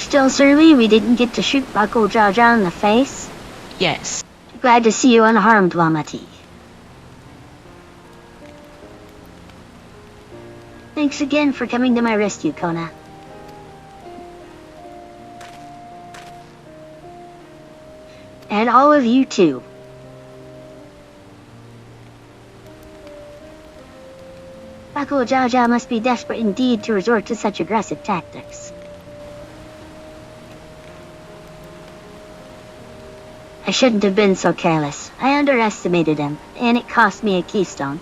Still sorry we didn't get to shoot Bako Jaja in the face? Yes. Glad to see you unharmed, Lamati. Thanks again for coming to my rescue, Kona. And all of you too. Bako Jaja must be desperate indeed to resort to such aggressive tactics. I shouldn't have been so careless. I underestimated him, and it cost me a keystone.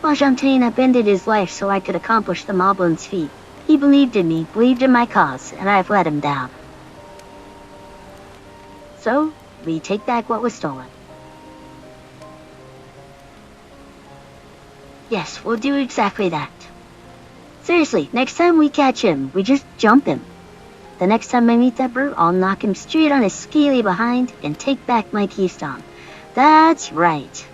Argentina upended his life so I could accomplish the Moblin's feat. He believed in me, believed in my cause, and I've let him down. So, we take back what was stolen. Yes, we'll do exactly that. Seriously, next time we catch him, we just jump him. The next time I meet that brute, I'll knock him straight on his scaly behind and take back my keystone. That's right.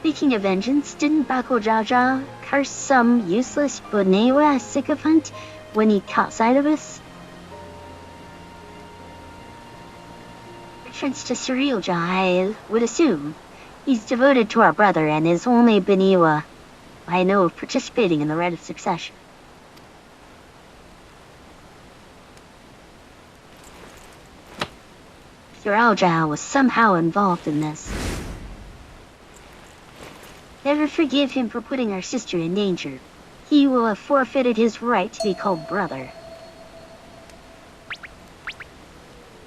Speaking of vengeance, didn't Bako Jaja curse some useless Bonewa sycophant when he caught sight of us? Reference to Surrealja, I would assume. He's devoted to our brother and is only Beniwa I know of participating in the rite of succession. Surrealja was somehow involved in this. Never forgive him for putting our sister in danger. He will have forfeited his right to be called brother.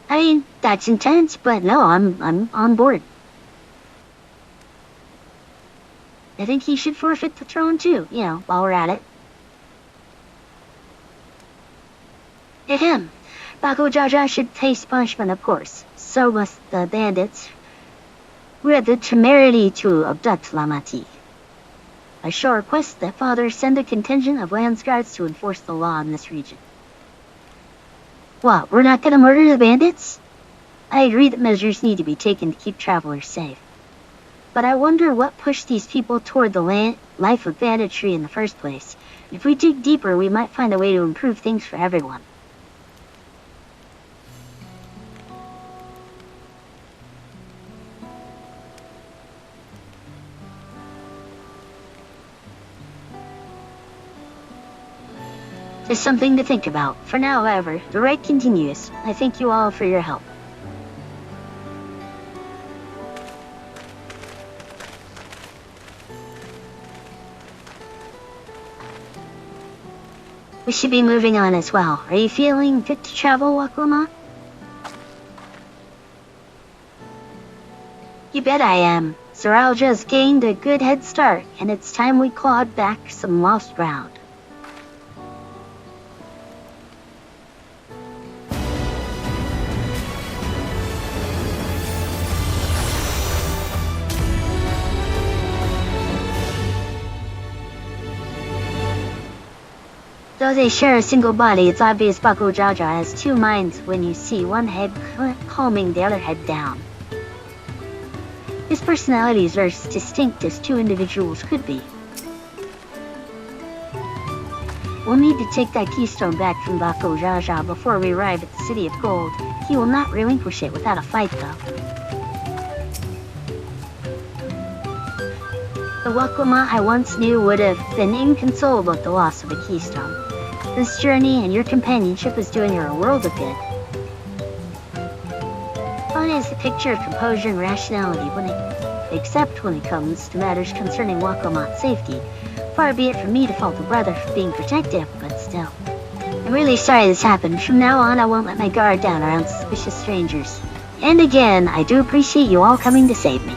I mean, that's intense, but no, I'm on board. I think he should forfeit the throne too, while we're at it. And him. Bako Jaja should face punishment, of course. So must the bandits who had the temerity to abduct Lamati. I shall request that Father send a contingent of landsguards to enforce the law in this region. What, we're not gonna murder the bandits? I agree that measures need to be taken to keep travelers safe. But I wonder what pushed these people toward the life of banditry in the first place. If we dig deeper, we might find a way to improve things for everyone. Just something to think about. For now, however, the raid continues. I thank you all for your help. We should be moving on as well. Are you feeling fit to travel, Waklama? You bet I am. Surrealja's gained a good head start, and it's time we clawed back some lost ground. Though they share a single body, it's obvious Bako Jaja has two minds when you see one head calming the other head down. His personalities are as distinct as two individuals could be. We'll need to take that keystone back from Bako Jaja before we arrive at the City of Gold. He will not relinquish it without a fight, though. The Waklama I once knew would have been inconsolable at the loss of a keystone. This journey and your companionship is doing her a world of good. Fauna is the picture of composure and rationality except when it comes to matters concerning Waklama's safety. Far be it from me to fault a brother for being protective, but still. I'm really sorry this happened. From now on, I won't let my guard down around suspicious strangers. And again, I do appreciate you all coming to save me.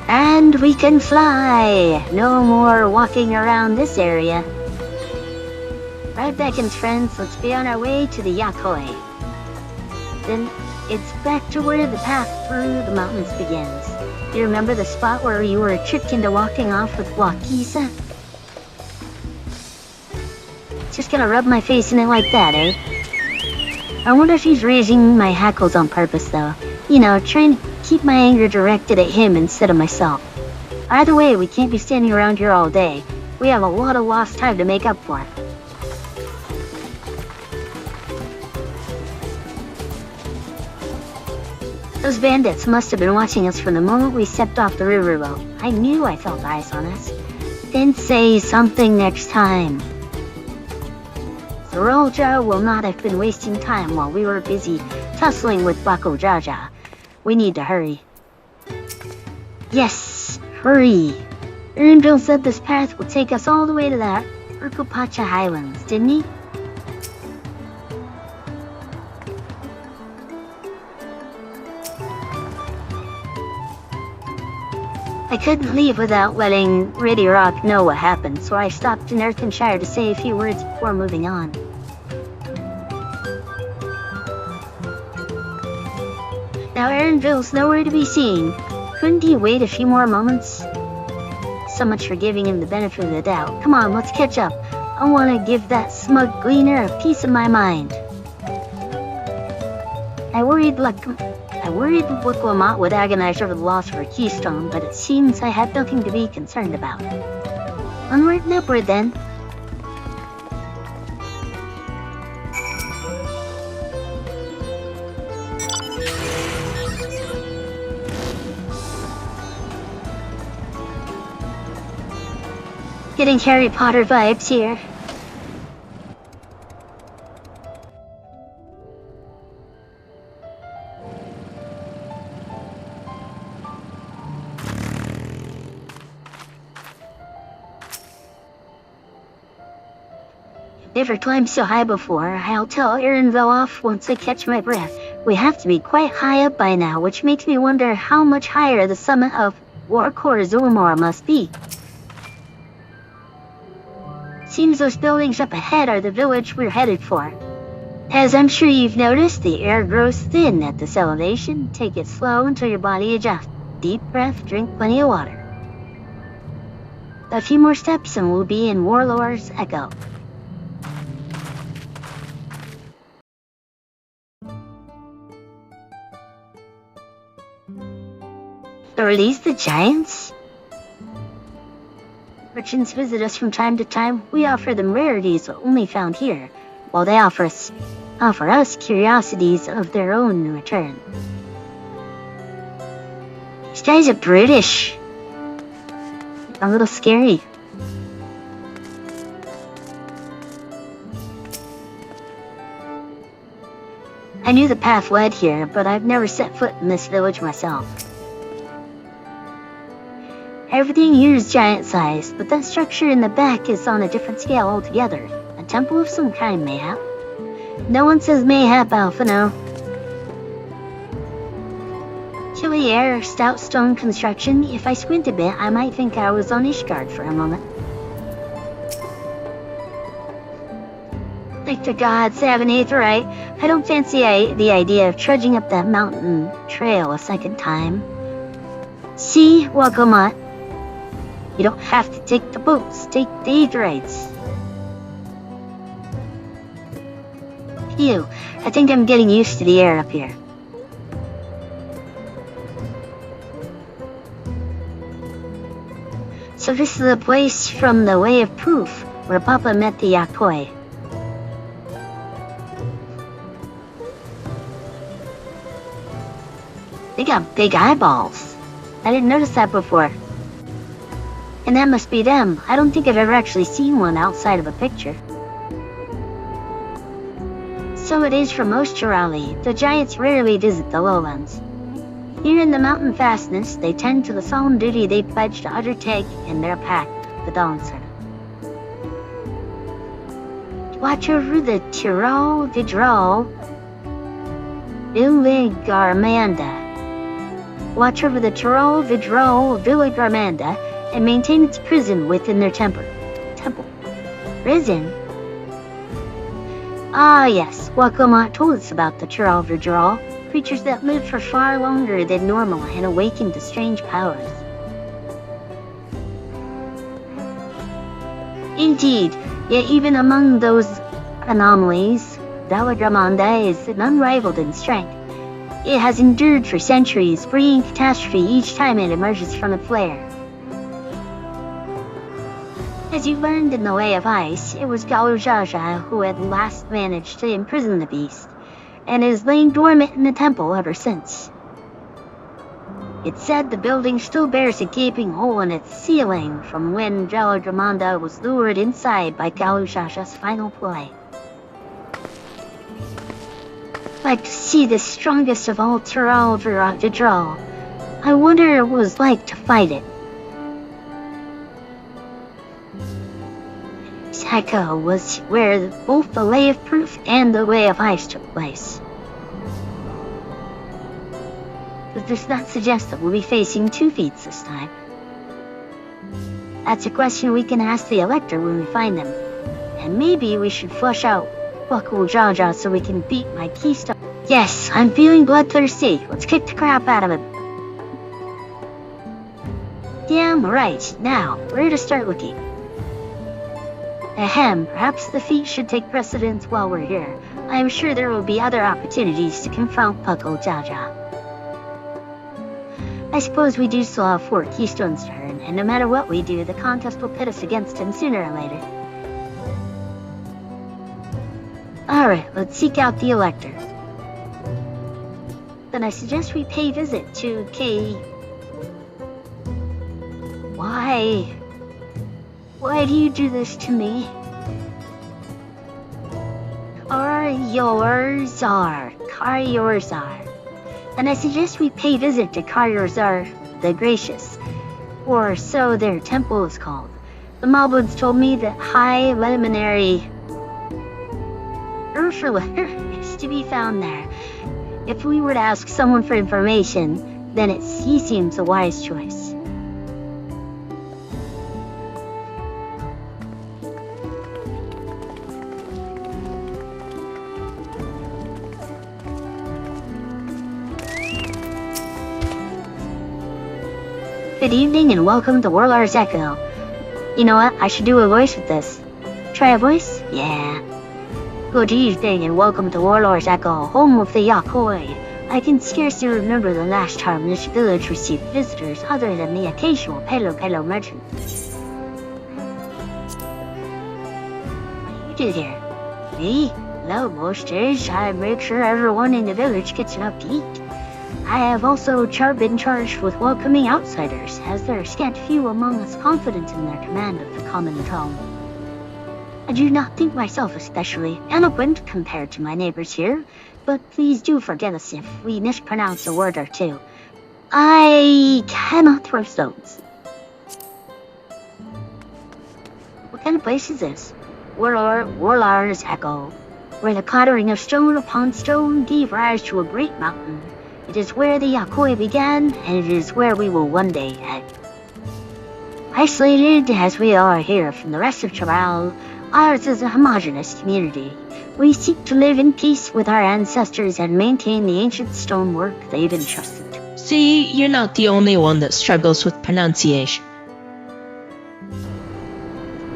And we can fly! No more walking around this area. Right beckons, friends. Let's be on our way to the Yakoi. Then it's back to where the path through the mountains begins. You remember the spot where you were tricked into walking off with Wakisa? Just gonna rub my face in it like that, eh? I wonder if he's raising my hackles on purpose, though. Trying to keep my anger directed at him instead of myself. Either way, we can't be standing around here all day. We have a lot of lost time to make up for. Those bandits must have been watching us from the moment we stepped off the riverboat. I knew I felt eyes on us. Then say something next time. Sarolja will not have been wasting time while we were busy tussling with Bako Jaja. We need to hurry. Yes, hurry. Erndrill said this path will take us all the way to the Urkupacha Highlands, didn't he? I couldn't leave without letting Riddy Rock know what happened, so I stopped in Earthenshire to say a few words before moving on. Now Erndrill's nowhere to be seen. Couldn't he wait a few more moments? So much for giving him the benefit of the doubt. Come on, let's catch up. I want to give that smug gleaner a piece of my mind. I worried Wicklamat would agonize over the loss of her keystone, but it seems I had nothing to be concerned about. Onward and upward, then. Getting Harry Potter vibes here. Never climbed so high before. I'll tell Erinville off once I catch my breath. We have to be quite high up by now, which makes me wonder how much higher the summit of Warkor Zulmor must be. Seems those buildings up ahead are the village we're headed for. As I'm sure you've noticed, the air grows thin at this elevation. Take it slow until your body adjusts. Deep breath, drink plenty of water. A few more steps and we'll be in Warlord's Echo. Are these the giants? Merchants visit us from time to time. We offer them rarities only found here, while they offer us curiosities of their own in return. These guys are British. A little scary. I knew the path led here, but I've never set foot in this village myself. Everything here is giant-sized, but that structure in the back is on a different scale altogether. A temple of some kind, mayhap. No one says mayhap, Alpha, no. Chilly air, stout stone construction. If I squint a bit, I might think I was on Ishgard for a moment. Like the gods have an aetheryte, I don't fancy the idea of trudging up that mountain trail a second time. See, Wakamat. You don't have to take the boats, take the aetherytes. Phew, I think I'm getting used to the air up here. So this is the place from the Way of Proof, where Papa met the Yakoi. They got big eyeballs. I didn't notice that before. And that must be them. I don't think I've ever actually seen one outside of a picture. So it is for most Turali. The giants rarely visit the lowlands. Here in the mountain fastness, they tend to the solemn duty they pledge to undertake in their pact, the Dawntrail. Watch over the Tural Vidral Viligarmanda. Watch over the Tural Vidral Viligarmanda and maintain its prison within their temple. Prison? Ah yes, Wakamat told us about the Tural Vidral, creatures that lived for far longer than normal and awakened to strange powers. Indeed, yet even among those anomalies, Valigamanda is unrivaled in strength. It has endured for centuries, bringing catastrophe each time it emerges from its lair. As you learned in the Way of Ice, it was Galujaja who had last managed to imprison the beast, and is laying dormant in the temple ever since. It's said the building still bears a gaping hole in its ceiling from when Jaladramanda was lured inside by Galujaja's final play. Like to see the strongest of all Tural draw. I wonder it was like to fight it. Saka was where both the Lay of Proof and the Way of Ice took place. But does that suggest that we'll be facing 2 feats this time? That's a question we can ask the Elector when we find them. And maybe we should flush out Buckle Jaja so we can beat my keystone. Yes, I'm feeling bloodthirsty. Let's kick the crap out of him. Damn right. Now, where to start looking? Ahem, perhaps the feat should take precedence while we're here. I am sure there will be other opportunities to confront Buckle Jaja. I suppose we do still have 4 keystones to earn, and no matter what we do, the contest will pit us against him sooner or later. Alright, let's seek out the Elector. Then I suggest we pay visit to K... Why? Why do you do this to me? Karyorzar. And I suggest we pay visit to Karyorzar the Gracious, or so their temple is called. The Moblins told me that High Luminary Ursula is to be found there. If we were to ask someone for information, then he seems a wise choice. Good evening and welcome to Warlord's Echo. You know what? I should do a voice with this. Try a voice? Yeah. Good evening and welcome to Warlord's Echo, home of the Yakoi. I can scarcely remember the last time this village received visitors other than the occasional Pelo merchant. What do you do here? Me? Hello, Mosters. I make sure everyone in the village gets enough to eat. I have also been charged with welcoming outsiders, as there are scant few among us confident in their command of the common tongue. I do not think myself especially eloquent compared to my neighbors here, but please do forgive us if we mispronounce a word or two. I cannot throw stones. What kind of place is this? Warlord's Echo, where the clattering of stone upon stone gave rise to a great mountain. It is where the Yakoi began, and it is where we will one day head. Isolated as we are here from the rest of Tural, ours is a homogeneous community. We seek to live in peace with our ancestors and maintain the ancient stonework they've entrusted. See, you're not the only one that struggles with pronunciation.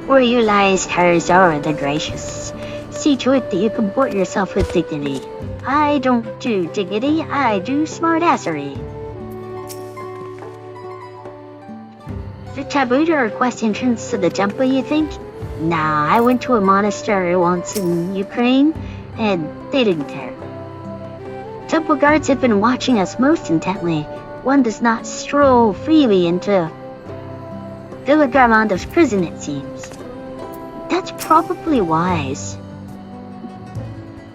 Where you lies Karazara the Gracious. See to it that you comport yourself with dignity. I don't do dignity, I do smartassery. Is it taboo to request entrance to the temple, you think? Nah, I went to a monastery once in Ukraine, and they didn't care. Temple guards have been watching us most intently. One does not stroll freely into Villagramando's prison, it seems. That's probably wise.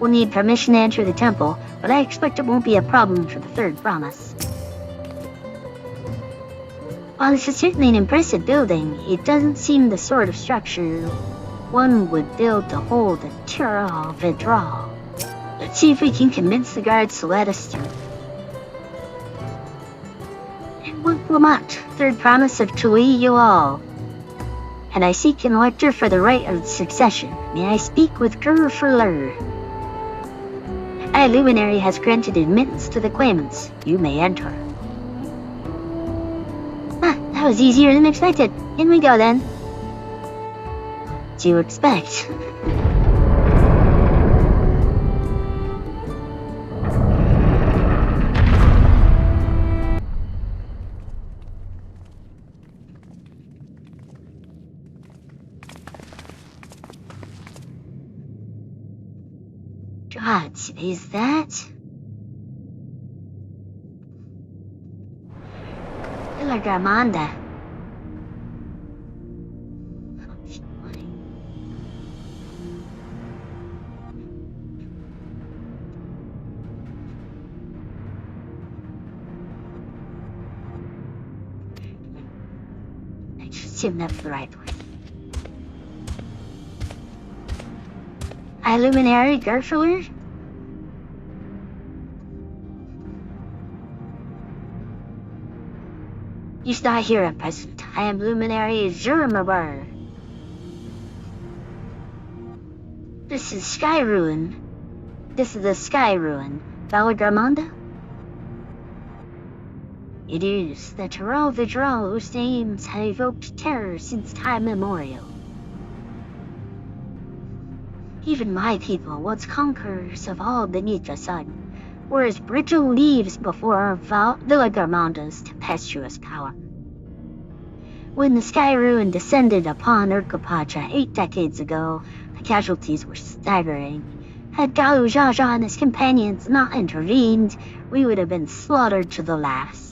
We'll need permission to enter the temple, but I expect it won't be a problem for the 3rd promise. While this is certainly an impressive building, it doesn't seem the sort of structure one would build to hold a Tural Vidral. Let's see if we can convince the guards to let us through. And Lamont, 3rd promise of Tui you all. And I seek an elector for the right of succession. May I speak with Gurfurler? A luminary has granted admittance to the claimants. You may enter. That was easier than expected. In we go then. What do you expect? What is that? Villa Garmanda. I just assume that's the right one. Illuminary Gerfeller? You stay here at present. I am Luminary Zurmabar. This is Sky Ruin. This is the Sky Ruin. Valagarmanda? It is the Tural Vidral whose names have evoked terror since time immemorial. Even my people, once conquerors of all beneath the sun, were as brittle leaves before Villagarmanda's tempestuous power. When the Sky Ruin descended upon Urkapacha 8 decades ago, the casualties were staggering. Had Galu Jaja and his companions not intervened, we would have been slaughtered to the last.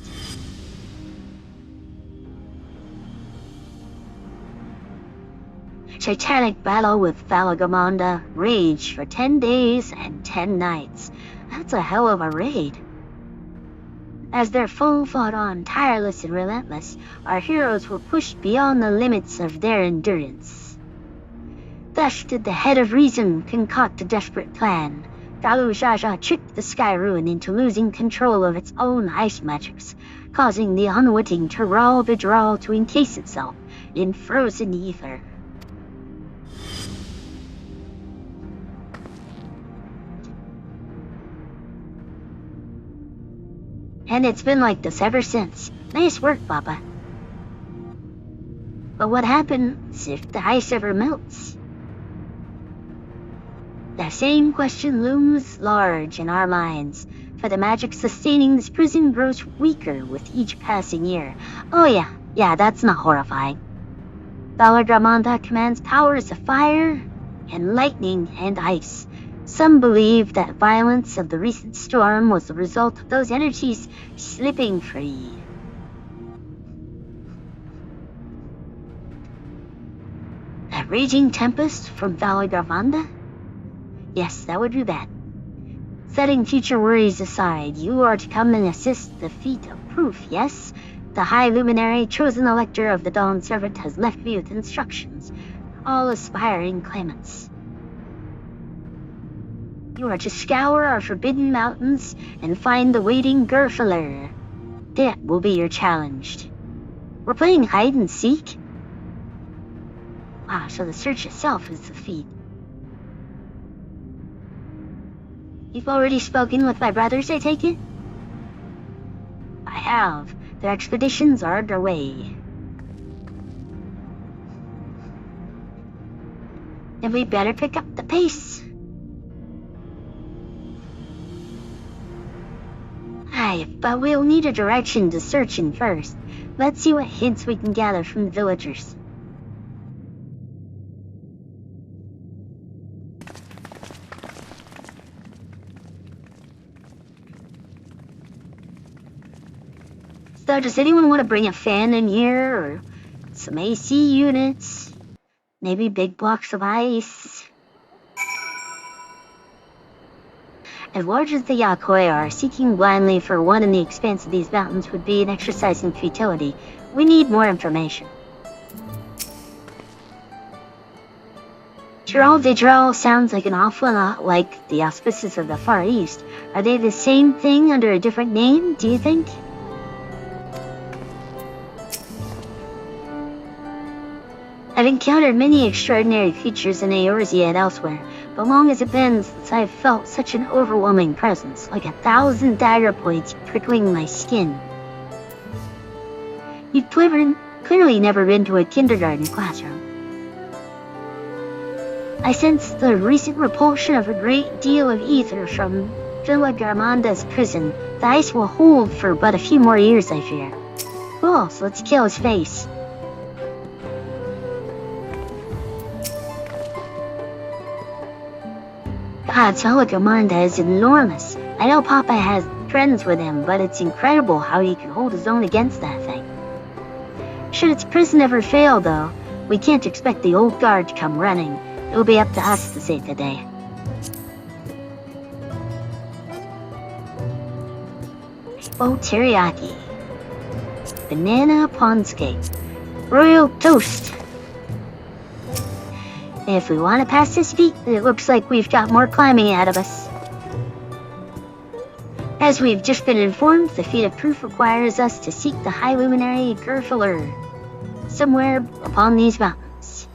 Titanic battle with Valagamanda raged for 10 days and 10 nights. That's a hell of a raid. As their foe fought on, tireless and relentless, our heroes were pushed beyond the limits of their endurance. Thus did the head of reason concoct a desperate plan. Galu Jaja tricked the Sky Ruin into losing control of its own ice magics, causing the unwitting Tural Vidral to encase itself in frozen ether. And it's been like this ever since. Nice work, Papa. But what happens if the ice ever melts? That same question looms large in our minds, for the magic sustaining this prison grows weaker with each passing year. Oh yeah, that's not horrifying. Valagamanda commands powers of fire and lightning and ice. Some believe that violence of the recent storm was the result of those energies slipping free. A raging tempest from Valagamanda? Yes, that would be bad. Setting future worries aside, you are to come and assist the feat of proof, yes? The High Luminary, chosen elector of the Dawn Servant, has left me with instructions, all aspiring claimants. You are to scour our forbidden mountains and find the waiting Gerfeller. That will be your challenge. We're playing hide and seek? Wow, so the search itself is the feat. You've already spoken with my brothers, I take it? I have. Their expeditions are underway. Then we better pick up the pace. Aye, but we'll need a direction to search in first. Let's see what hints we can gather from the villagers. So does anyone want to bring a fan in here, or some AC units? Maybe big blocks of ice? As large as the Yakoi are, seeking blindly for one in the expanse of these mountains would be an exercise in futility. We need more information. Tural Vidral sounds like an awful lot like the auspices of the Far East. Are they the same thing under a different name, do you think? I've encountered many extraordinary creatures in Eorzea and elsewhere, but long as it been since I've felt such an overwhelming presence, like 1,000 dagger points prickling my skin. You've clearly never been to a kindergarten classroom. I sense the recent repulsion of a great deal of ether from Villagarmanda's prison. The ice will hold for but a few more years, I fear. Cool, so let's kill his face. God, Telecommanda is enormous. I know Papa has friends with him, but it's incredible how he can hold his own against that thing. Should its prison ever fail, though, we can't expect the old guard to come running. It'll be up to us to save the day. Oh, teriyaki. Banana ponske. Royal toast. If we want to pass this feat, it looks like we've got more climbing ahead of us. As we've just been informed, the feat of proof requires us to seek the High Luminary Gerfiler somewhere upon these mountains.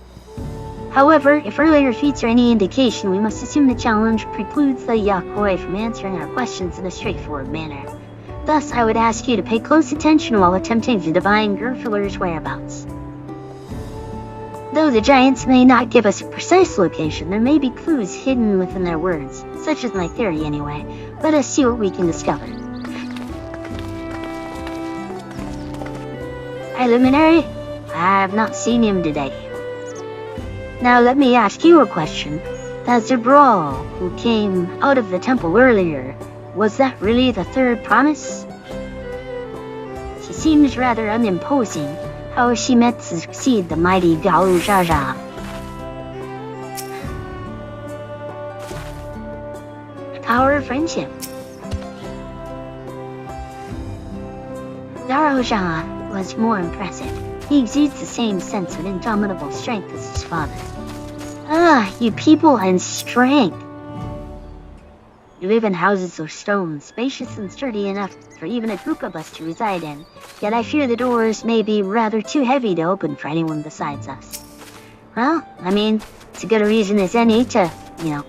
However, if earlier feats are any indication, we must assume the challenge precludes the Yakoi from answering our questions in a straightforward manner. Thus, I would ask you to pay close attention while attempting to divine Gerfiler's whereabouts. Though the giants may not give us a precise location, there may be clues hidden within their words, such is my theory anyway. Let us see what we can discover. High Luminary? I have not seen him today. Now let me ask you a question. That Tural who came out of the temple earlier, was that really the third promise? She seems rather unimposing. How is she meant to succeed the mighty Gao Zhaja? Power of friendship. Gao Zha was more impressive. He exudes the same sense of indomitable strength as his father. Ah, you people and strength. You live in houses of stone, spacious and sturdy enough for even a group of us to reside in, yet I fear the doors may be rather too heavy to open for anyone besides us. Well, I mean, it's a good reason as any to, have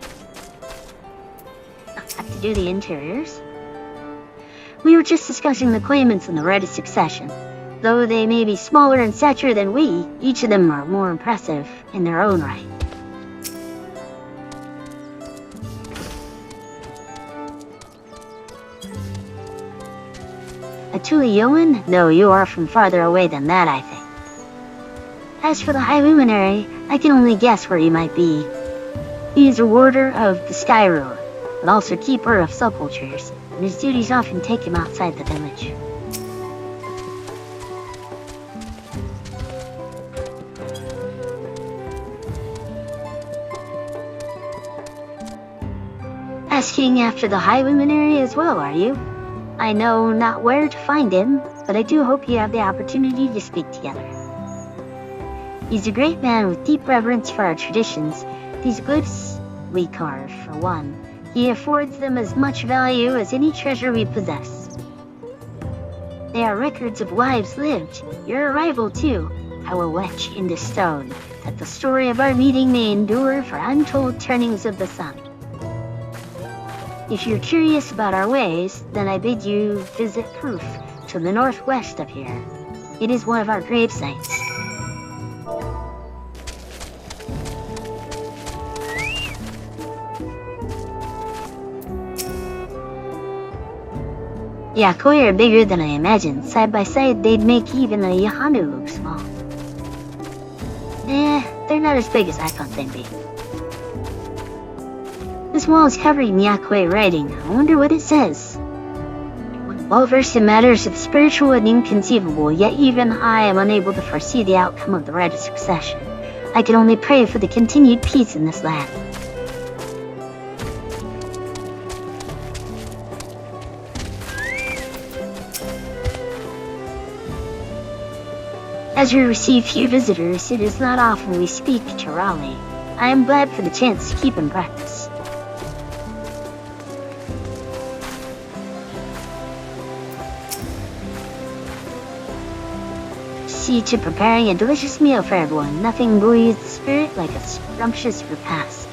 to do the interiors. We were just discussing the claimants in the right of succession. Though they may be smaller in stature than we, each of them are more impressive in their own right. A Tuliyoan? No, you are from farther away than that, I think. As for the High Luminary, I can only guess where he might be. He is a warder of the Sky Road, but also keeper of sepulchres, and his duties often take him outside the village. Asking after the High Luminary as well, are you? I know not where to find him, but I do hope you have the opportunity to speak together. He's a great man with deep reverence for our traditions. These glyphs we carve, for one. He affords them as much value as any treasure we possess. They are records of lives lived, your arrival too. I will etch into stone that the story of our meeting may endure for untold turnings of the sun. If you're curious about our ways, then I bid you visit Proof to the northwest of here. It is one of our grave sites. Yakoi are bigger than I imagined. Side by side, they'd make even a Yahanu look small. They're not as big as I thought they'd be. This wall is covered in Yakoi writing. I wonder what it says. Well versed in matters of spiritual and inconceivable, yet even I am unable to foresee the outcome of the right of succession. I can only pray for the continued peace in this land. As we receive few visitors, it is not often we speak Turali. I am glad for the chance to keep in practice. See to preparing a delicious meal for everyone. Nothing buoys the spirit like a scrumptious repast.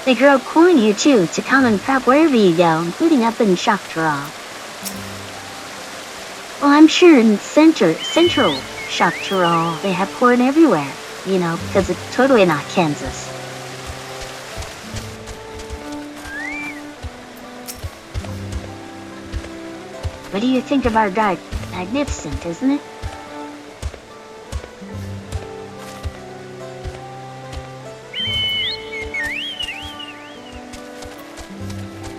They grow corn here too, to common crop wherever you go, including up in Tural. Well, I'm sure in central Tural, they have corn everywhere, because it's totally not Kansas. What do you think of our garden? Magnificent, isn't it?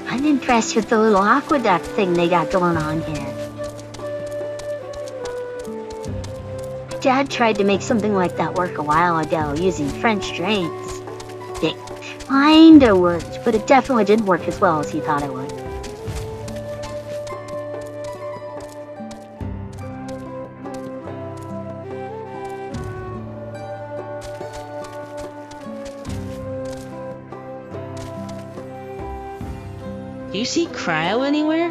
I'm impressed with the little aqueduct thing they got going on here. Dad tried to make something like that work a while ago using French drains. It kinda worked, but it definitely didn't work as well as he thought it would. Do you see Cryo anywhere?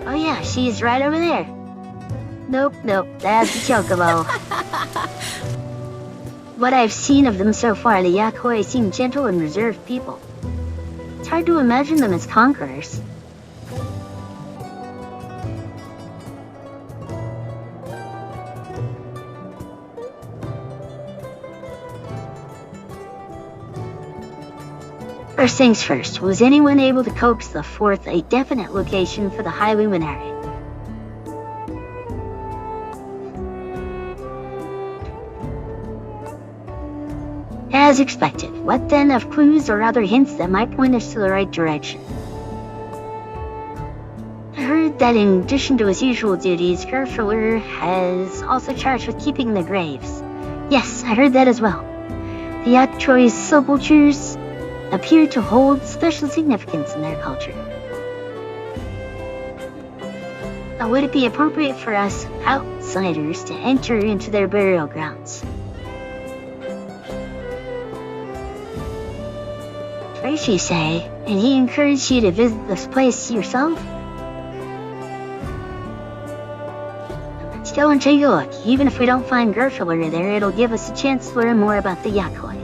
Oh yeah, she's right over there. Nope, that's a chocobo. What I've seen of them so far, the Yakoi seem gentle and reserved people. It's hard to imagine them as conquerors. First things first, was anyone able to coax the fourth a definite location for the High Luminary? As expected, what then of clues or other hints that might point us to the right direction? I heard that in addition to his usual duties, Gerfler has also charged with keeping the graves. Yes, I heard that as well. The Yatroi's sepulchres appear to hold special significance in their culture. Now, would it be appropriate for us outsiders to enter into their burial grounds? Tracy say, and he encouraged you to visit this place yourself? Let's go and take a look. Even if we don't find Gerfler there, it'll give us a chance to learn more about the Yakoi.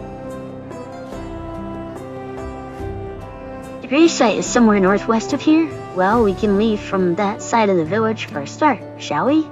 The grave site is somewhere northwest of here. Well, we can leave from that side of the village for a start, shall we?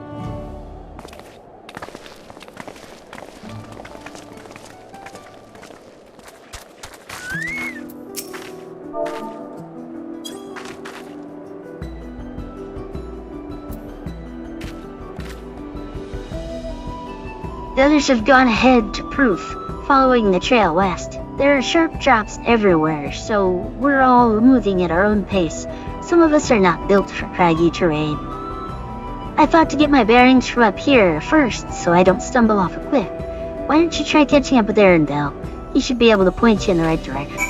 The others have gone ahead to proof, following the trail west. There are sharp drops everywhere, so we're all moving at our own pace. Some of us are not built for craggy terrain. I thought to get my bearings from up here first, so I don't stumble off a cliff. Why don't you try catching up with Arendelle? He should be able to point you in the right direction.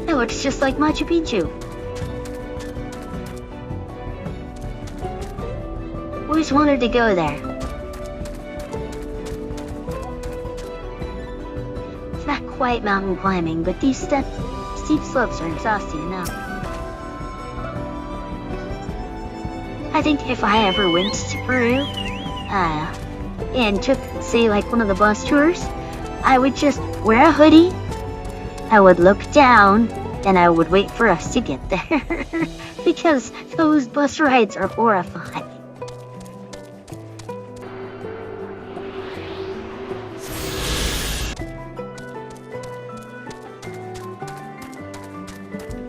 It looks just like Machu Picchu. Always wanted to go there. It's not quite mountain climbing, but these steep slopes are exhausting enough. I think if I ever went to Peru, and took, say, like one of the bus tours, I would just wear a hoodie, I would look down, and I would wait for us to get there. Because those bus rides are horrifying.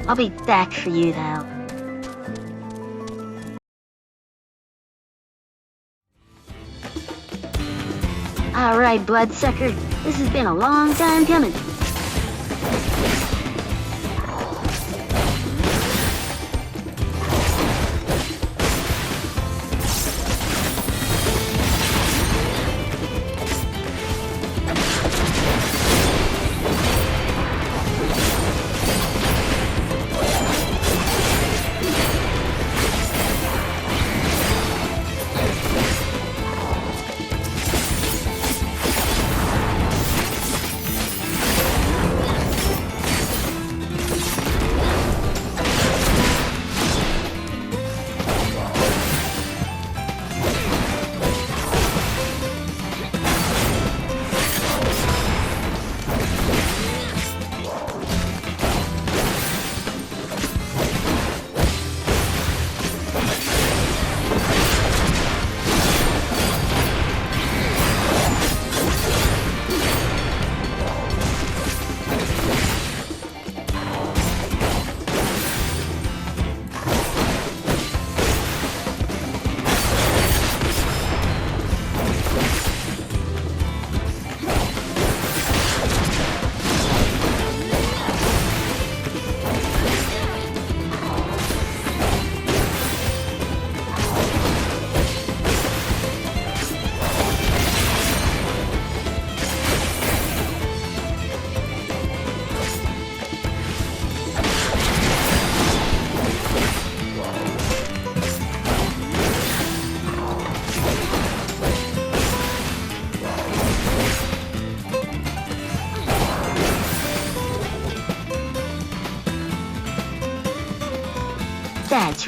I'll be back for you, though. Alright, bloodsucker. This has been a long time coming.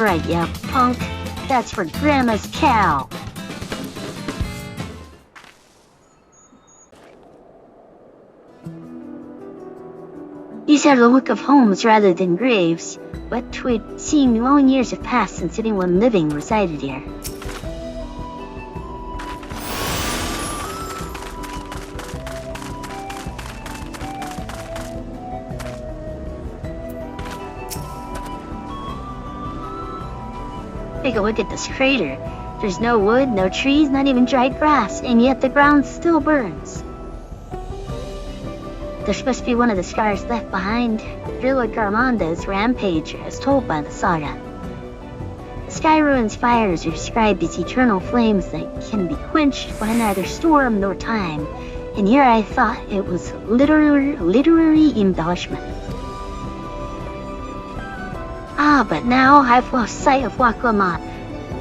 right, you punk. That's for Grandma's cow. These are the look of homes rather than graves, but 'twould seem long years have passed since anyone living resided here. Take a look at this crater. There's no wood, no trees, not even dried grass, and yet the ground still burns. This must be one of the scars left behind Villa Garmanda's rampage, as told by the saga. The Sky Ruin's fires are described as eternal flames that can be quenched by neither storm nor time, and here I thought it was literary embellishment. But now I've lost sight of Waklamat.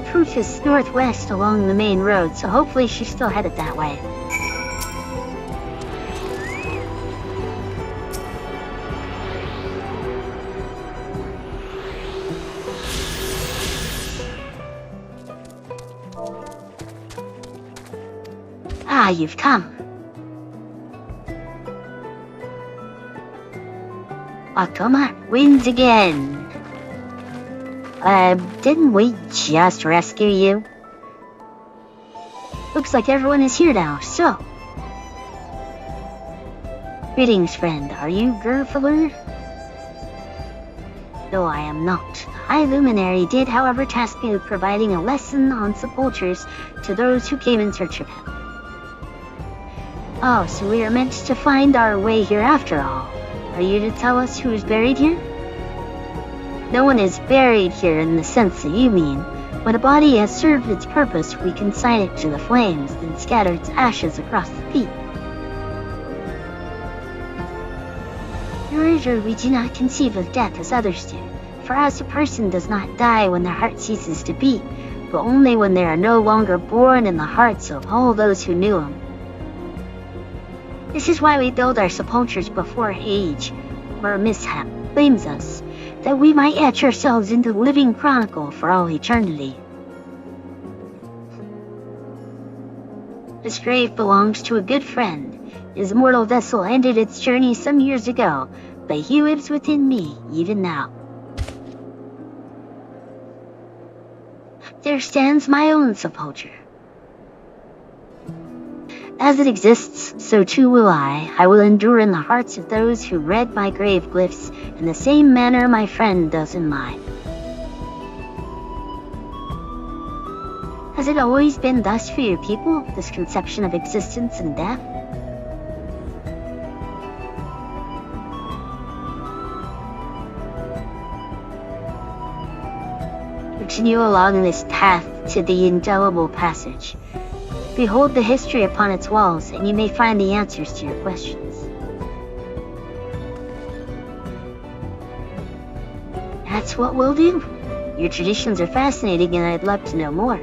Truth is northwest along the main road, so hopefully she's still headed that way. You've come. Waklamat wins again. Didn't we just rescue you? Looks like everyone is here now, so. Greetings, friend. Are you Gerfler? No, I am not. The High Luminary did, however, task me with providing a lesson on sepultures to those who came in search of him. Oh, so we are meant to find our way here after all. Are you to tell us who is buried here? No one is buried here in the sense that you mean. When a body has served its purpose, we consign it to the flames, then scatter its ashes across the peak. However, we do not conceive of death as others do. For us, a person does not die when their heart ceases to beat, but only when they are no longer born in the hearts of all those who knew him. This is why we build our sepulchres before age or mishap claims us, that we might etch ourselves into the living chronicle for all eternity. This grave belongs to a good friend. His mortal vessel ended its journey some years ago, but he lives within me even now. There stands my own sepulchre. As it exists, so too will I. I will endure in the hearts of those who read my grave glyphs in the same manner my friend does in mine. Has it always been thus for your people, this conception of existence and death? Continue along this path to the indelible passage. Behold the history upon its walls, and you may find the answers to your questions. That's what we'll do. Your traditions are fascinating, and I'd love to know more.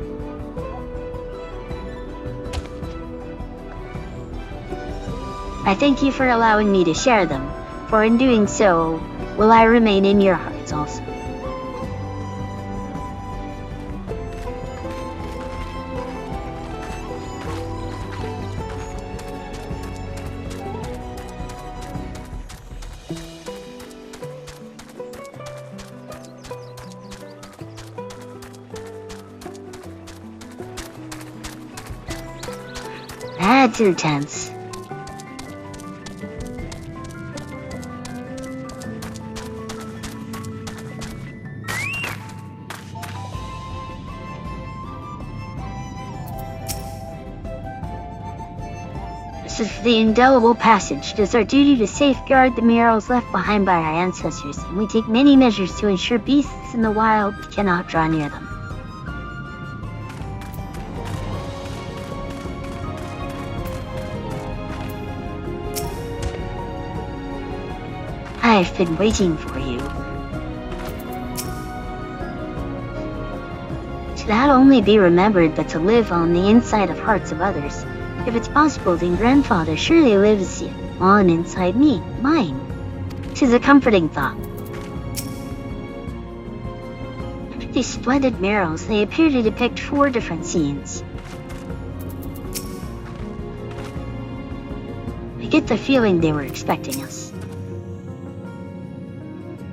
I thank you for allowing me to share them, for in doing so, will I remain in your hearts also. That's intense. This is the indelible passage. It is our duty to safeguard the murals left behind by our ancestors, and we take many measures to ensure beasts in the wild cannot draw near them. I've been waiting for you. To not only be remembered, but to live on the inside of hearts of others. If it's possible, then grandfather surely lives on inside me, mine. 'Tis a comforting thought. These splendid murals, they appear to depict 4 different scenes. I get the feeling they were expecting us.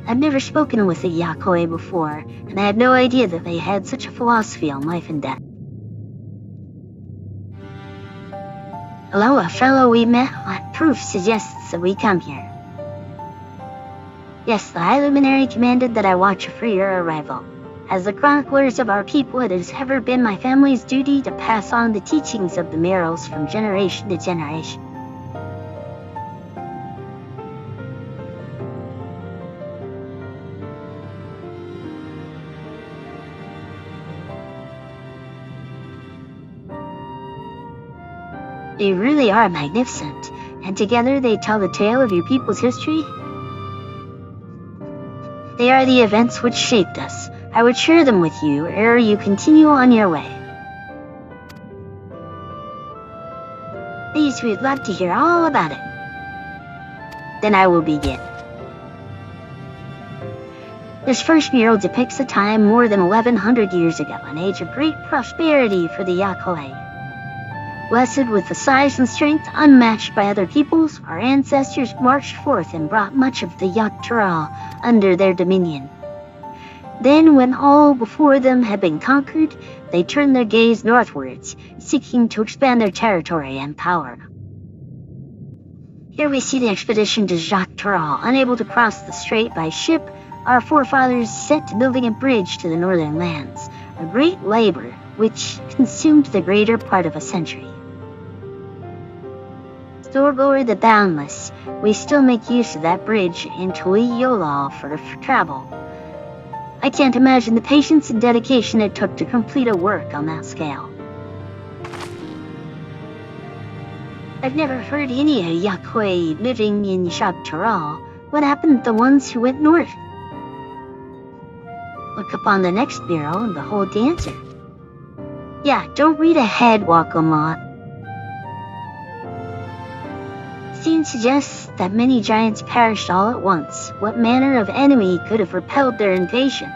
I've never spoken with a Yakoi before, and I had no idea that they had such a philosophy on life and death. Hello, a fellow we met. What proof suggests that we come here? Yes, the High Luminary commanded that I watch for your arrival. As the chroniclers of our people, it has ever been my family's duty to pass on the teachings of the murals from generation to generation. They really are magnificent, and together they tell the tale of your people's history. They are the events which shaped us. I would share them with you ere you continue on your way. Please, we'd love to hear all about it. Then I will begin. This first mural depicts a time more than 1100 years ago, an age of great prosperity for the Yakoi. Blessed with the size and strength unmatched by other peoples, our ancestors marched forth and brought much of the Tural under their dominion. Then, when all before them had been conquered, they turned their gaze northwards, seeking to expand their territory and power. Here we see the expedition to Tural. Unable to cross the strait by ship, our forefathers set to building a bridge to the northern lands, a great labor which consumed the greater part of a century. Storgor the Boundless, we still make use of that bridge in Tural for travel. I can't imagine the patience and dedication it took to complete a work on that scale. I've never heard any Yakoi living in Tural. What happened to the ones who went north? Look upon the next mural and behold the answer. Yeah, don't read ahead, Wakamot. Scene suggests that many giants perished all at once. What manner of enemy could have repelled their invasion?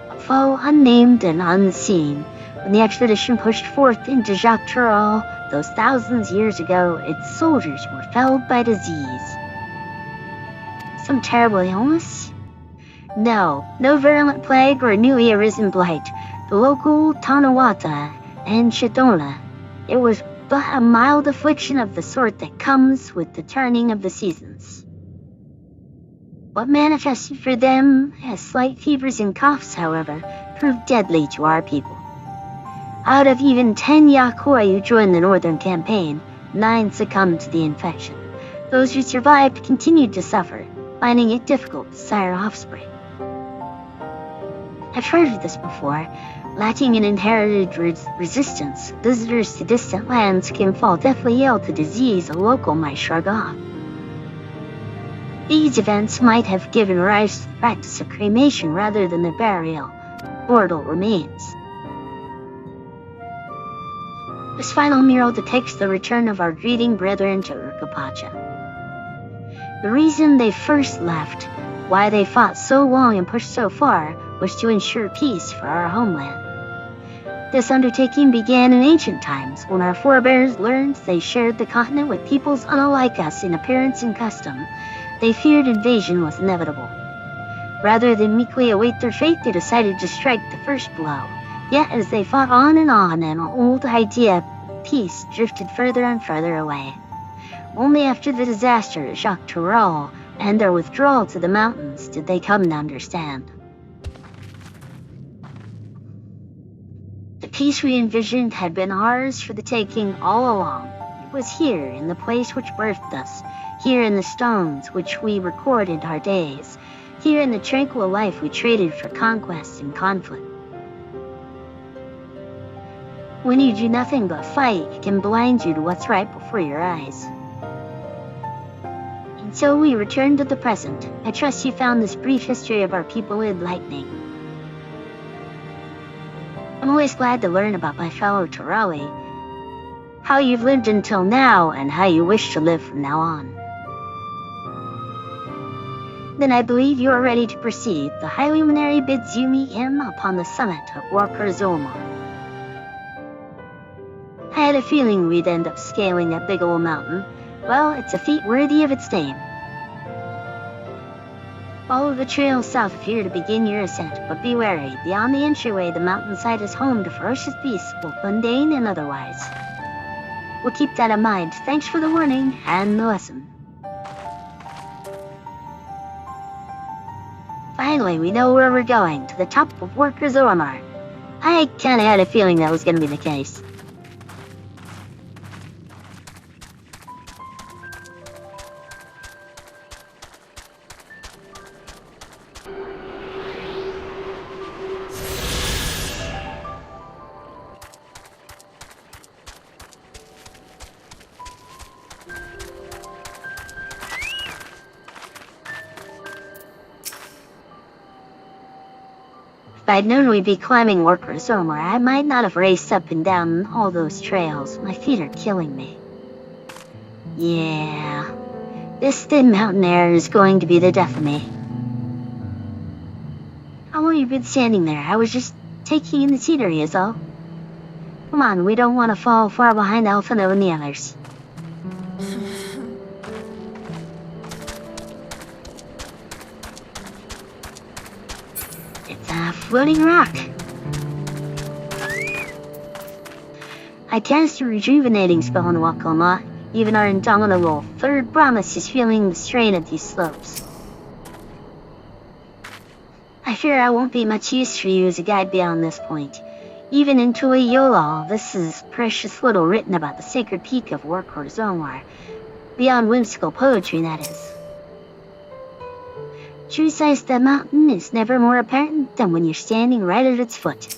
A foe unnamed and unseen. When the expedition pushed forth into Tural, those thousands of years ago, its soldiers were felled by disease. Some terrible illness? No virulent plague or newly arisen blight. The local Tanawata and Shitola. It was but a mild affliction of the sort that comes with the turning of the seasons. What manifested for them as slight fevers and coughs, however, proved deadly to our people. Out of even 10 Yakoi who joined the northern campaign, 9 succumbed to the infection. Those who survived continued to suffer, finding it difficult to sire offspring. I've heard of this before. Lacking an inherited resistance, visitors to distant lands can fall deathly ill to disease a local might shrug off. These events might have given rise to the practice of cremation rather than the burial of mortal remains. This final mural depicts the return of our greeting brethren to Urkapacha. The reason they first left, why they fought so long and pushed so far, was to ensure peace for our homeland. This undertaking began in ancient times, when our forebears learned they shared the continent with peoples unlike us in appearance and custom. They feared invasion was inevitable. Rather than meekly await their fate, they decided to strike the first blow. Yet as they fought on, an old idea of peace drifted further and further away. Only after the disaster at Tural and their withdrawal to the mountains did they come to understand. The peace we envisioned had been ours for the taking all along. It was here, in the place which birthed us, here in the stones which we recorded our days, here in the tranquil life we traded for conquest and conflict. When you do nothing but fight, it can blind you to what's right before your eyes. And so we return to the present. I trust you found this brief history of our people enlightening. I'm always glad to learn about my fellow Turali, how you've lived until now and how you wish to live from now on. Then I believe you are ready to proceed. The High Luminary bids you meet him upon the summit of Warkurzoma. I had a feeling we'd end up scaling that big old mountain. Well, it's a feat worthy of its name. Follow the trail south of here to begin your ascent, but be wary. Beyond the entryway, the mountainside is home to ferocious beasts, both mundane and otherwise. We'll keep that in mind. Thanks for the warning and the lesson. Finally, we know where we're going, to the top of Warkurzoma. I kinda had a feeling that was gonna be the case. If I'd known we'd be climbing Warkurzoma, I might not have raced up and down all those trails. My feet are killing me. Yeah, this thin mountain air is going to be the death of me. How long have you been standing there? I was just taking in the scenery is all. Come on, we don't want to fall far behind Alphino and the others. It's a floating rock. I cast a rejuvenating spell on Wakoma. Even our indomitable third promise is feeling the strain of these slopes. I fear I won't be much use for you as a guide beyond this point. Even in Tural, this is precious little written about the sacred peak of Warkurzoma. Beyond whimsical poetry, that is. True size of the mountain is never more apparent than when you're standing right at its foot.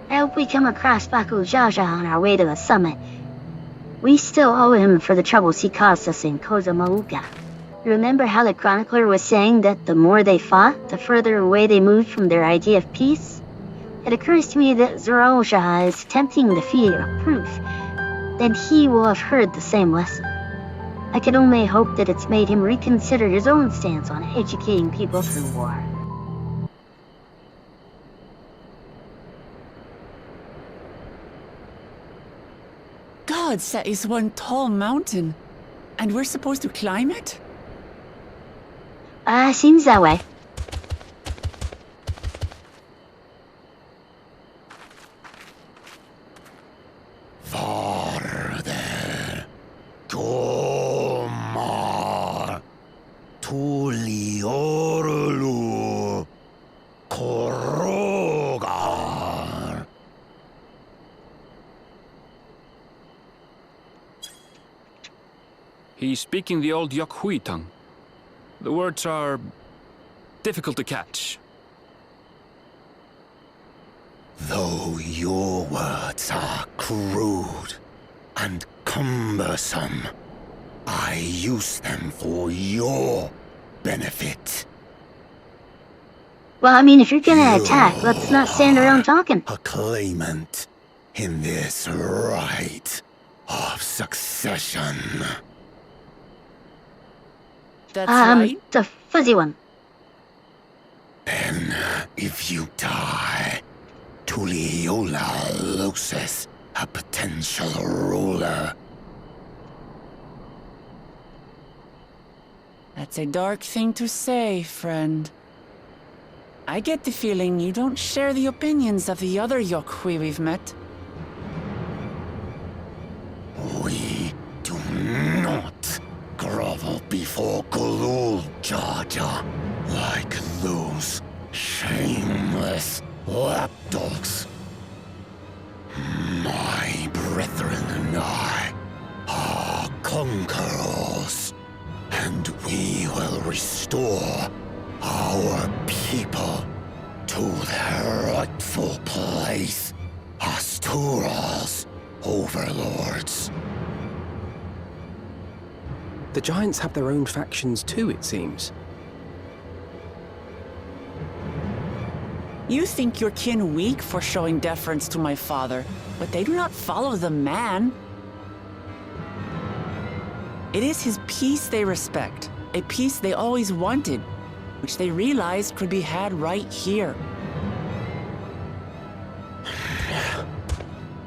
I hope we come across Baku Jaja on our way to the summit. We still owe him for the troubles he caused us in Kozamauka. Remember how the chronicler was saying that the more they fought, the further away they moved from their idea of peace? It occurs to me that Zorosha is attempting the feat of proof. Then he will have heard the same lesson. I can only hope that it's made him reconsider his own stance on educating people through war. Gods, that is one tall mountain. And we're supposed to climb it? Seems that way. Farther. Gomar. Tuliorlu. Korogar. He's speaking the old Yokhui tongue. The words are difficult to catch. Though your words are crude and cumbersome, I use them for your benefit. Well, I mean, if you're gonna attack, let's not stand around talking. A claimant in this right of succession. That's right. The fuzzy one. Then, if you die, Tuliola loses a potential ruler. That's a dark thing to say, friend. I get the feeling you don't share the opinions of the other Yokhui we've met. We do not grovel before Gulul Jaja like those shameless lapdogs. My brethren and I are conquerors, and we will restore our people to their rightful place as Tural's overlords. The Giants have their own factions too, it seems. You think your kin weak for showing deference to my father, but they do not follow the man. It is his peace they respect, a peace they always wanted, which they realized could be had right here.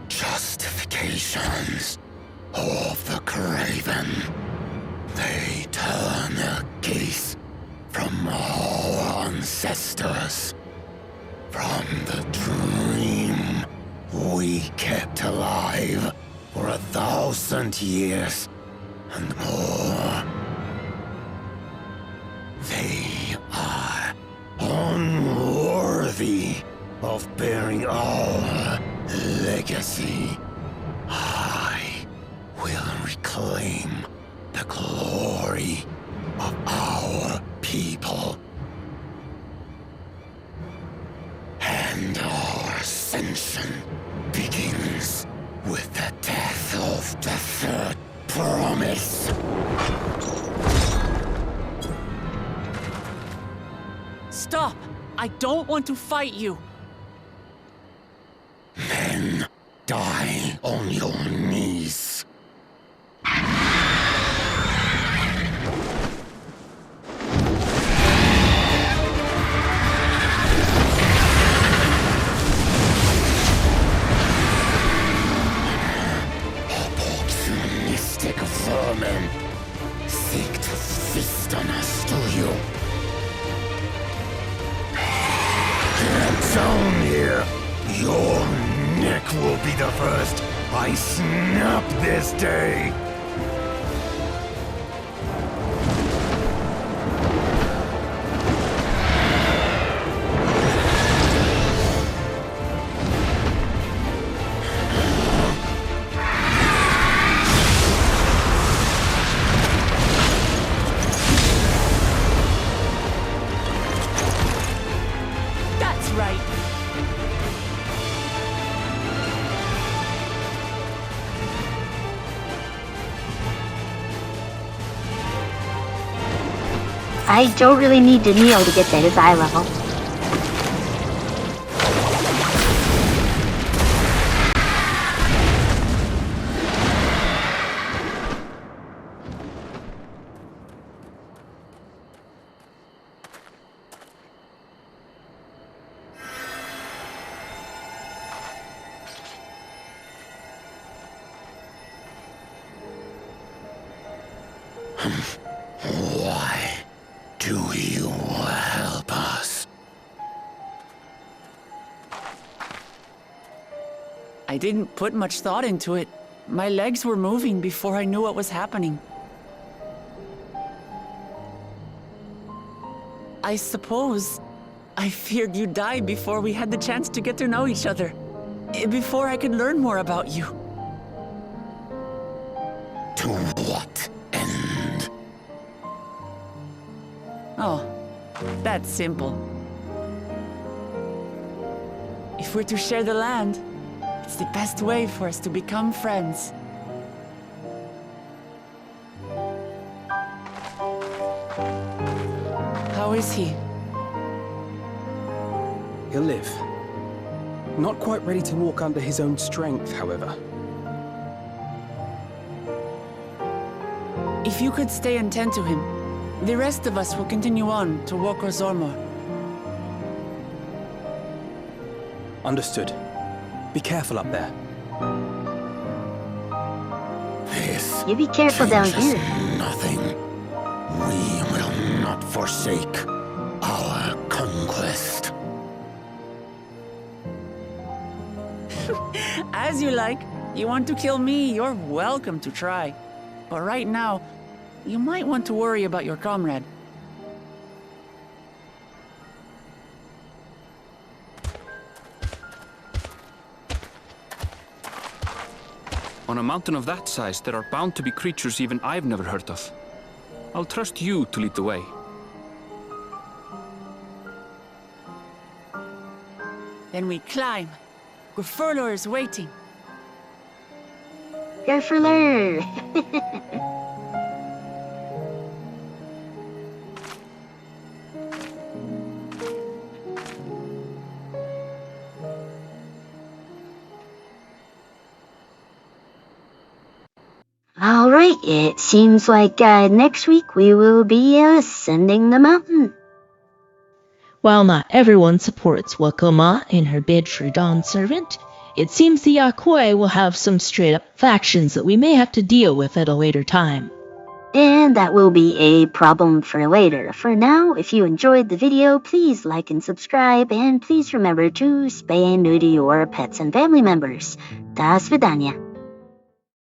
Justifications of the craven. They turn their gaze from our ancestors, from the dream we kept alive for 1,000 years and more. They are unworthy of bearing our legacy. I will reclaim the glory of our people. And our ascension begins with the death of the third promise. Stop! I don't want to fight you! Then die on your knees. Opportunistic vermin seek to feast on us, do you? Get down here! Your neck will be the first I snap this day! That's right! I don't really need to kneel to get to his eye level. Why do you help us? I didn't put much thought into it. My legs were moving before I knew what was happening. I suppose I feared you'd die before we had the chance to get to know each other. Before I could learn more about you. To what end? Oh, that's simple. If we're to share the land, it's the best way for us to become friends. How is he? He'll live. Not quite ready to walk under his own strength, however. If you could stay and tend to him, the rest of us will continue on to Woko Zormor. Understood. Be careful up there. This You be careful down changes here. nothing. We will not forsake our conquest. As you like. You want to kill me, you're welcome to try. But right now, you might want to worry about your comrade. On a mountain of that size, there are bound to be creatures even I've never heard of. I'll trust you to lead the way. Then we climb. Grufurler is waiting. Garfurler! Alright. Alright, it seems like next week we will be ascending the mountain. While not everyone supports Wakoma in her bid for Dawn's servant, it seems the Yakoi will have some straight-up factions that we may have to deal with at a later time. And that will be a problem for later. For now, if you enjoyed the video, please like and subscribe, and please remember to spay and neuter your pets and family members. До свидания.